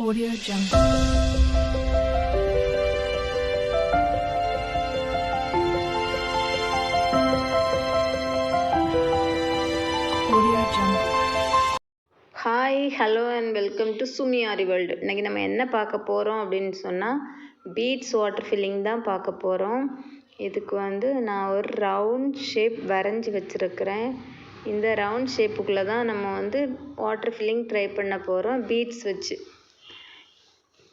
Audio Jungle. Hi hello and welcome to Sumi Aari world. இன்றைக்கி நம்ம என்ன பார்க்க போகிறோம் அப்படின்னு சொன்னால் பீட்ஸ் வாட்டர் ஃபில்லிங் தான் பார்க்க போகிறோம். இதுக்கு நான் ஒரு ரவுண்ட் ஷேப் வரைஞ்சி வச்சுருக்கிறேன். இந்த ரவுண்ட் ஷேப்புக்குள்ளே தான் நம்ம வாட்டர் ஃபில்லிங் ட்ரை பண்ண போகிறோம் பீட்ஸ் வச்சு.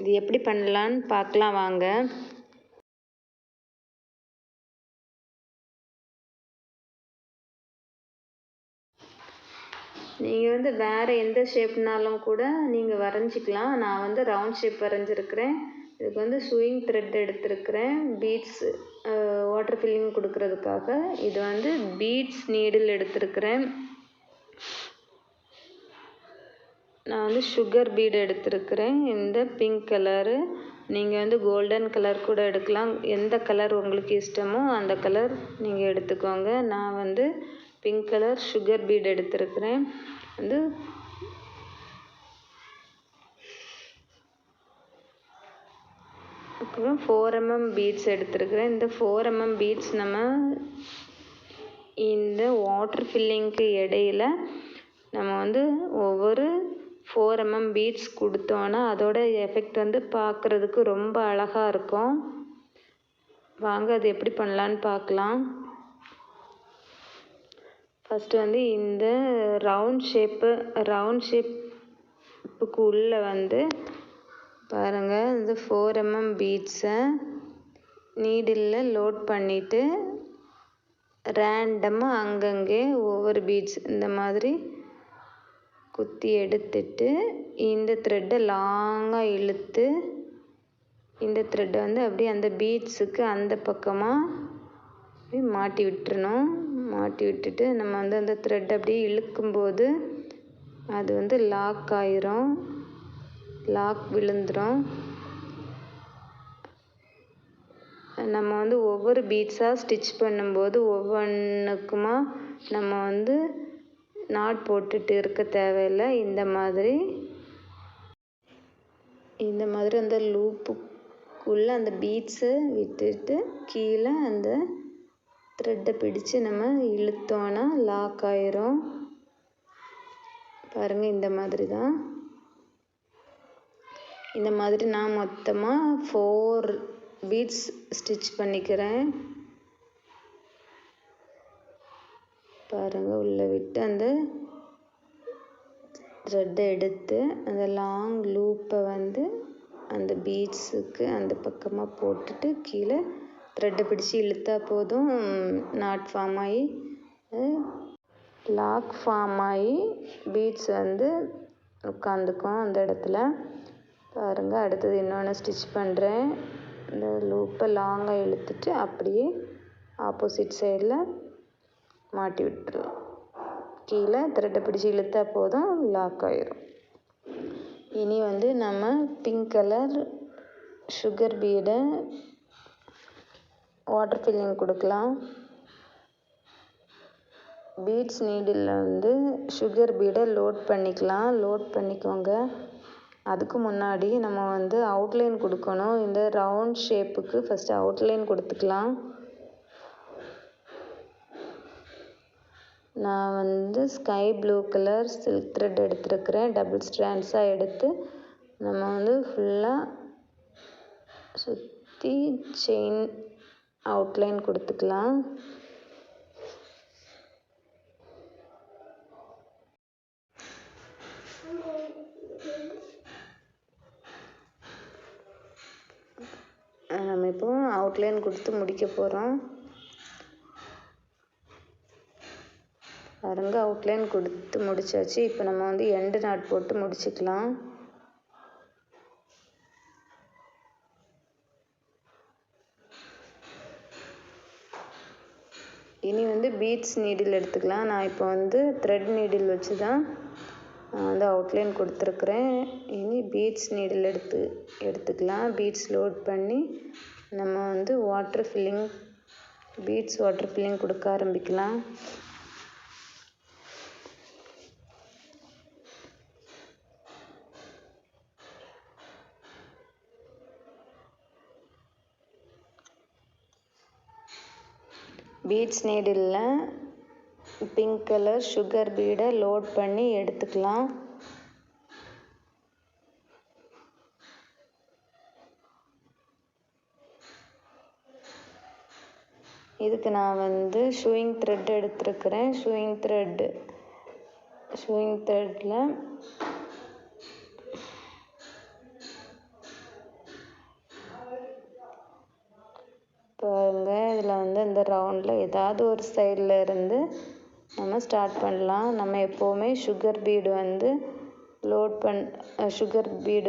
இது எப்படி பண்ணலான்னு பார்க்கலாம் வாங்க. நீங்கள் வேறு எந்த ஷேப்னாலும் கூட நீங்கள் வரைஞ்சிக்கலாம். நான் ரவுண்ட் ஷேப் வரைஞ்சிருக்கிறேன். இதுக்கு ஸ்விங் த்ரெட் எடுத்திருக்கிறேன் பீட்ஸ் வாட்டர் ஃபில்லிங் கொடுக்கறதுக்காக. இது பீட்ஸ் நீடில் எடுத்திருக்கிறேன். நான் சுகர் பீடு எடுத்திருக்கிறேன். இந்த பிங்க் கலரு, நீங்கள் கோல்டன் கலர் கூட எடுக்கலாம். எந்த கலர் உங்களுக்கு இஷ்டமோ அந்த கலர் நீங்கள் எடுத்துக்கோங்க. நான் பிங்க் கலர் சுகர் பீடு எடுத்திருக்கிறேன். அப்புறம் 4mm பீட்ஸ் எடுத்திருக்கிறேன். இந்த 4mm பீட்ஸ் நம்ம இந்த வாட்டர் ஃபில்லிங்க்கு இடையில நம்ம ஒவ்வொரு 4mm பீட்ஸ் கொடுத்தோன்னா அதோட எஃபெக்ட் பார்க்குறதுக்கு ரொம்ப அழகாக இருக்கும். வாங்க அது எப்படி பண்ணலான்னு பார்க்கலாம். ஃபஸ்ட்டு இந்த ரவுண்ட் ஷேப்புக்கு உள்ளே பாருங்கள், இந்த 4mm பீட்ஸை நீடிலில் லோட் பண்ணிவிட்டு ரேண்டமாக அங்கங்கே ஒவ்வொரு பீட்ஸ் இந்த மாதிரி குத்தி எடுத்துட்டு இந்த த்ரெட்டை லாங்காக இழுத்து இந்த த்ரெட்டை அப்படியே அந்த பீட்ஸுக்கு அந்த பக்கமாக மாட்டி விட்டுறணும். மாட்டி விட்டுட்டு நம்ம அந்த த்ரெட் அப்படியே இழுக்கும்போது அது லாக் ஆயிரும், லாக் விழுந்துடும். நம்ம ஒவ்வொரு பீட்ஸாக ஸ்டிச் பண்ணும்போது ஒவ்வொன்றுக்குமா நம்ம நாட் போட்டுட்டு இருக்க தேவையில்லை. இந்த மாதிரி அந்த லூப்புக்குள்ளே அந்த பீட்ஸை விட்டுட்டு கீழே அந்த த்ரெட்டை பிடிச்சு நம்ம இழுத்தோன்னா லாக் ஆயிரும். பாருங்கள், இந்த மாதிரி தான். இந்த மாதிரி நான் மொத்தமாக 4 பீட்ஸ் ஸ்டிச் பண்ணிக்கிறேன். பாருங்கள், உள்ளே விட்டு அந்த த்ரெட்டை எடுத்து அந்த லாங் லூப்பை அந்த பீட்ஸுக்கு அந்த பக்கமாக போட்டுட்டு கீழே த்ரெட்டை பிடிச்சி இழுத்தா போதும். நாட் ஃபார்ம் ஆகி லாக் ஃபார்ம் ஆகி பீட்ஸ் உட்காந்துக்கும் அந்த இடத்துல. பாருங்கள், அடுத்தது இன்னொன்று ஸ்டிச் பண்ணுறேன். இந்த லூப்பை லாங்காக இழுத்துட்டு அப்படியே ஆப்போசிட் சைடில் மாட்டி விட்டுடலாம். கீழே த்ரெட்டை பிடிச்சி இழுத்தா போதும், லாக் ஆயிரும். இனி நம்ம பிங்க் கலர் சுகர் பீடை வாட்டர் ஃபில்லிங் கொடுக்கலாம். பீட்ஸ் நீடில் சுகர் பீடை லோட் பண்ணிக்கலாம். லோட் பண்ணிக்கோங்க. அதுக்கு முன்னாடி நம்ம அவுட்லைன் கொடுக்கணும். இந்த ரவுண்ட் ஷேப்புக்கு ஃபஸ்ட்டு அவுட்லைன் கொடுத்துக்கலாம். நான் sky blue colour silk thread எடுத்துருக்கிறேன். டபுள் ஸ்ட்ராண்ட்ஸாக எடுத்து நம்ம ஃபுல்லாக சுற்றி செயின் அவுட்லைன் கொடுத்துக்கலாம். நம்ம இப்போ அவுட்லைன் கொடுத்து முடிக்க போகிறோம். பாருங்க, அவுட்லைன் கொடுத்து முடிச்சாச்சு. இப்போ நம்ம எண்டு நாட் போட்டு முடிச்சுக்கலாம். இனி பீட்ஸ் நீடில் எடுத்துக்கலாம். நான் இப்போ த்ரெட் நீடில் வச்சு தான் அவுட்லைன் கொடுத்துருக்குறேன். இனி பீட்ஸ் நீடில் எடுத்துக்கலாம். பீட்ஸ் லோட் பண்ணி நம்ம வாட்டர் ஃபில்லிங் கொடுக்க ஆரம்பிக்கலாம். Beads needle pink colour sugar பீடை லோட் பண்ணி எடுத்துக்கலாம். இதுக்கு நான் வந்து ஷூயிங் த்ரெட் எடுத்துருக்கிறேன். ஷூயிங் த்ரெட்டில் பாருங்க, இதில் வந்து இந்த ரவுண்டில் ஏதாவது ஒரு சைடில் இருந்து நம்ம ஸ்டார்ட் பண்ணலாம். நம்ம எப்போவுமே சுகர் பீடு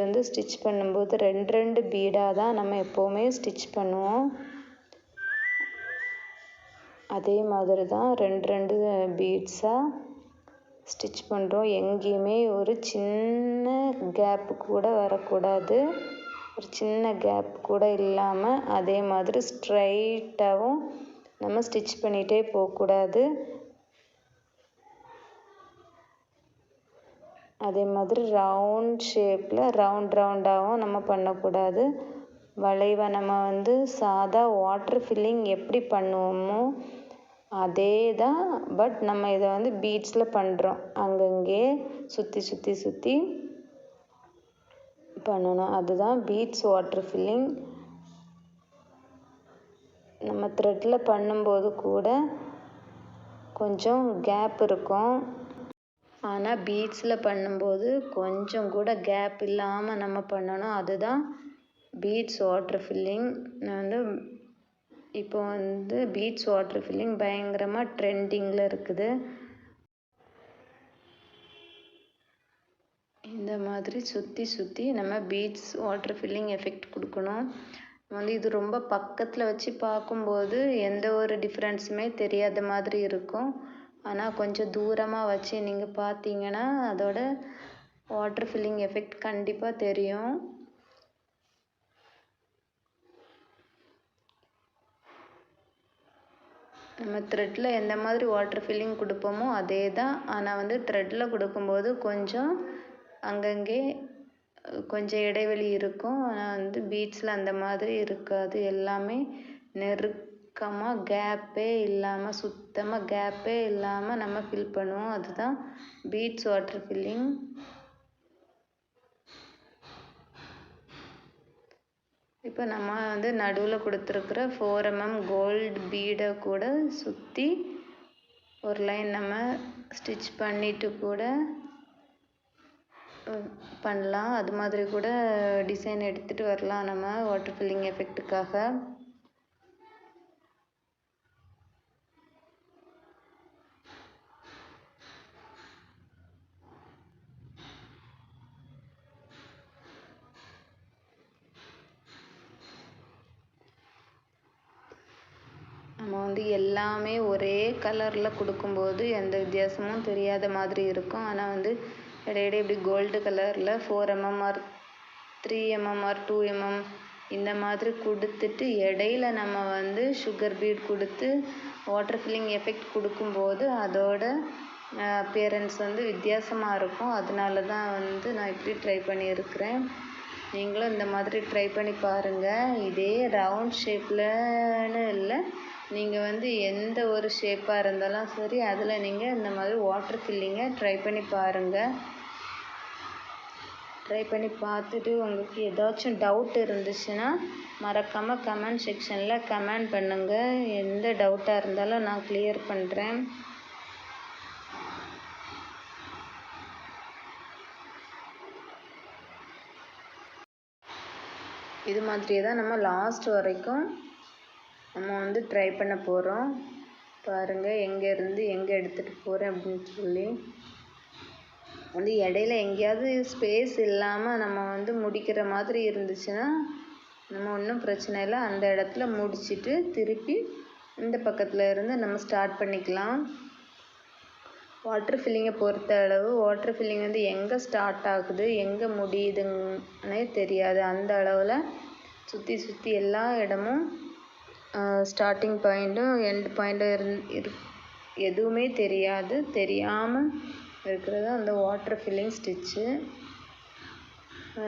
வந்து ஸ்டிச் பண்ணும்போது ரெண்டு பீடாக தான் நம்ம எப்போவுமே ஸ்டிச் பண்ணுவோம். அதே மாதிரி தான் ரெண்டு பீட்ஸாக ஸ்டிச் பண்ணுறோம். எங்கேயுமே ஒரு சின்ன கேப்பு கூட வரக்கூடாது. ஒரு சின்ன கேப் கூட இல்லாமல் அதே மாதிரி ஸ்ட்ரைட்டாகவும் நம்ம ஸ்டிச் பண்ணிகிட்டே போகக்கூடாது. அதே மாதிரி ரவுண்ட் ஷேப்பில் ரவுண்டாகவும் நம்ம பண்ணக்கூடாது. வளைவாக நம்ம வந்து சாதா வாட்டர் ஃபில்லிங் எப்படி பண்ணுவோமோ அதே தான். பட் நம்ம இதை வந்து பீட்ஸில் பண்ணுறோம். அங்கங்கே சுற்றி பண்ணணும். அதுதான் பீட்ஸ் வாட்டர் ஃபில்லிங். நம்ம த்ரெட்டில் பண்ணும்போது கூட கொஞ்சம் கேப் இருக்கும். ஆனால் பீட்ஸில் பண்ணும்போது கொஞ்சம் கூட கேப் இல்லாமல் நம்ம பண்ணணும். அதுதான் பீட்ஸ் வாட்டர் ஃபில்லிங். இப்போ வந்து பீட்ஸ் வாட்டர் ஃபில்லிங் பயங்கரமாக ட்ரெண்டிங்கில் இருக்குது. இந்த மாதிரி சுற்றி நம்ம பீட்ஸ் வாட்டர் ஃபில்லிங் எஃபெக்ட் கொடுக்கணும். வந்து இது ரொம்ப பக்கத்தில் வச்சு பார்க்கும்போது எந்த ஒரு டிஃப்ரென்ஸுமே தெரியாத மாதிரி இருக்கும். ஆனால் கொஞ்சம் தூரமாக வச்சு நீங்கள் பார்த்தீங்கன்னா அதோட வாட்டர் ஃபில்லிங் எஃபெக்ட் கண்டிப்பாக தெரியும். நம்ம த்ரெட்டில் எந்த மாதிரி வாட்டர் ஃபில்லிங் கொடுப்போமோ அதே தான். ஆனால் வந்து த்ரெட்டில் கொடுக்கும்போது கொஞ்சம் அங்கங்கே கொஞ்சம் இடைவெளி இருக்கும். ஆனால் வந்து பீட்ஸில் அந்த மாதிரி இருக்காது. எல்லாமே நெருக்கமாக கேப்பே இல்லாமல் சுத்தமாக கேப்பே இல்லாமல் நம்ம ஃபில் பண்ணுவோம். அதுதான் பீட்ஸ் வாட்டர் ஃபில்லிங். இப்போ நம்ம வந்து நடுவில் கொடுத்துருக்குற 4 mm கோல்டு பீடை கூட சுற்றி ஒரு லைன் நம்ம ஸ்டிச் பண்ணிவிட்டு கூட பண்ணலாம். அது மாதிரி கூட டிசைன் எடுத்துகிட்டு வரலாம் நம்ம வாட்டர் ஃபில்லிங் எஃபெக்ட்டுக்காக. நம்ம வந்து எல்லாமே ஒரே கலரில் கொடுக்கும்போது எந்த வித்தியாசமும் தெரியாத மாதிரி இருக்கும். ஆனால் வந்து இடையிடையே இப்படி கோல்டு கலரில் 4 mm or 3 mm or 2 mm இந்த மாதிரி கொடுத்துட்டு இடையில நம்ம வந்து சுகர் பீட் கொடுத்து வாட்டர் ஃபில்லிங் எஃபெக்ட் கொடுக்கும்போது அதோட அப்பியரன்ஸ் வந்து வித்தியாசமாக இருக்கும். அதனால தான் வந்து நான் இப்படி ட்ரை பண்ணியிருக்கிறேன். நீங்களும் இந்த மாதிரி ட்ரை பண்ணி பாருங்கள். இதே ரவுண்ட் ஷேப்லன்னு இல்லை, நீங்கள் வந்து எந்த ஒரு ஷேப்பாக இருந்தாலும் சரி அதில் நீங்கள் இந்த மாதிரி வாட்டர் ஃபில்லிங்கை ட்ரை பண்ணி பாருங்கள். ட்ரை பண்ணி பார்த்துட்டு உங்களுக்கு ஏதாச்சும் டவுட் இருந்துச்சுன்னா மறக்காமல் கமெண்ட் செக்ஷனில் கமெண்ட் பண்ணுங்கள். எந்த டவுட்டாக இருந்தாலும் நான் கிளியர் பண்ணுறேன். இது மாதிரியே தான் நம்ம லாஸ்ட் வரைக்கும் நம்ம வந்து ட்ரை பண்ண போகிறோம். பாருங்கள், எங்கேருந்து எங்கே எடுத்துகிட்டு போகிறேன் அப்படின்னு சொல்லி. வந்து இடையில எங்கேயாவது ஸ்பேஸ் இல்லாமல் நம்ம வந்து முடிக்கிற மாதிரி இருந்துச்சுன்னா நம்ம ஒன்றும் பிரச்சனை இல்லை. அந்த இடத்துல முடிச்சுட்டு திருப்பி இந்த பக்கத்தில் இருந்து நம்ம ஸ்டார்ட் பண்ணிக்கலாம். வாட்டர் ஃபில்லிங்கை பொறுத்த அளவு வாட்டர் ஃபில்லிங் வந்து எங்கே ஸ்டார்ட் ஆகுது எங்கே முடியுதுன்னே தெரியாது. அந்த அளவில் சுற்றி எல்லா இடமும் ஸ்டார்டிங் பாயிண்ட்டும் எண்ட் பாயிண்ட்டும் எதுவுமே தெரியாது. தெரியாமல் இருக்கிறது அந்த வாட்டர் ஃபில்லிங் ஸ்டிச்சு.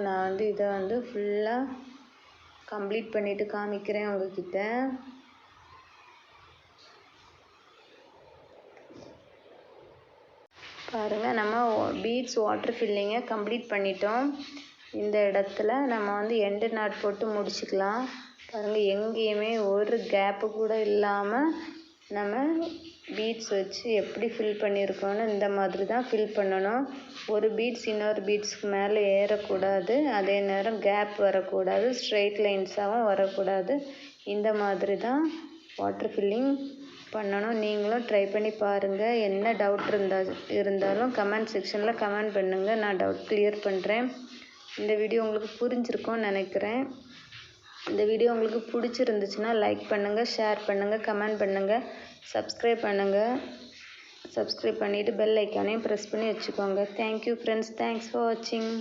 நான் வந்து இதை வந்து ஃபுல்லாக கம்ப்ளீட் பண்ணிவிட்டு காமிக்கிறேன் உங்கள்கிட்ட. பாருங்கள், நம்ம பீட்ஸ் வாட்டர் ஃபில்லிங்கை கம்ப்ளீட் பண்ணிட்டோம். இந்த இடத்துல நம்ம வந்து எண்டு நாட் போட்டு முடிச்சுக்கலாம். பாருங்கள், எங்கேயுமே ஒரு கேப்பு கூட இல்லாமல் நம்ம பீட்ஸ் வச்சு எப்படி ஃபில் பண்ணியிருக்கோன்னு இந்த மாதிரி தான் ஃபில் பண்ணணும். ஒரு பீட்ஸ் இன்னொரு பீட்ஸ்க்கு மேலே ஏறக்கூடாது, அதே நேரம் கேப் வரக்கூடாது, ஸ்ட்ரெயிட் லைன்ஸாகவும் வரக்கூடாது. இந்த மாதிரி தான் வாட்டர் ஃபில்லிங் பண்ணணும். நீங்களும் ட்ரை பண்ணி பாருங்கள். என்ன டவுட் இருந்தாலும் கமெண்ட் செக்ஷனில் கமெண்ட் பண்ணுங்கள், நான் டவுட் கிளியர் பண்ணுறேன். இந்த வீடியோ உங்களுக்கு புரிஞ்சிருக்கும்னு நினைக்கிறேன். இந்த வீடியோ உங்களுக்கு பிடிச்சிருந்துச்சுன்னா லைக் பண்ணுங்கள், ஷேர் பண்ணுங்கள், கமெண்ட் பண்ணுங்கள், சப்ஸ்கிரைப் பண்ணுங்கள். சப்ஸ்கிரைப் பண்ணிவிட்டு பெல் ஐக்கானையும் ப்ரெஸ் பண்ணி வச்சுக்கோங்க. தேங்க்யூ ஃப்ரெண்ட்ஸ், தேங்க்ஸ் ஃபார் வாட்சிங்.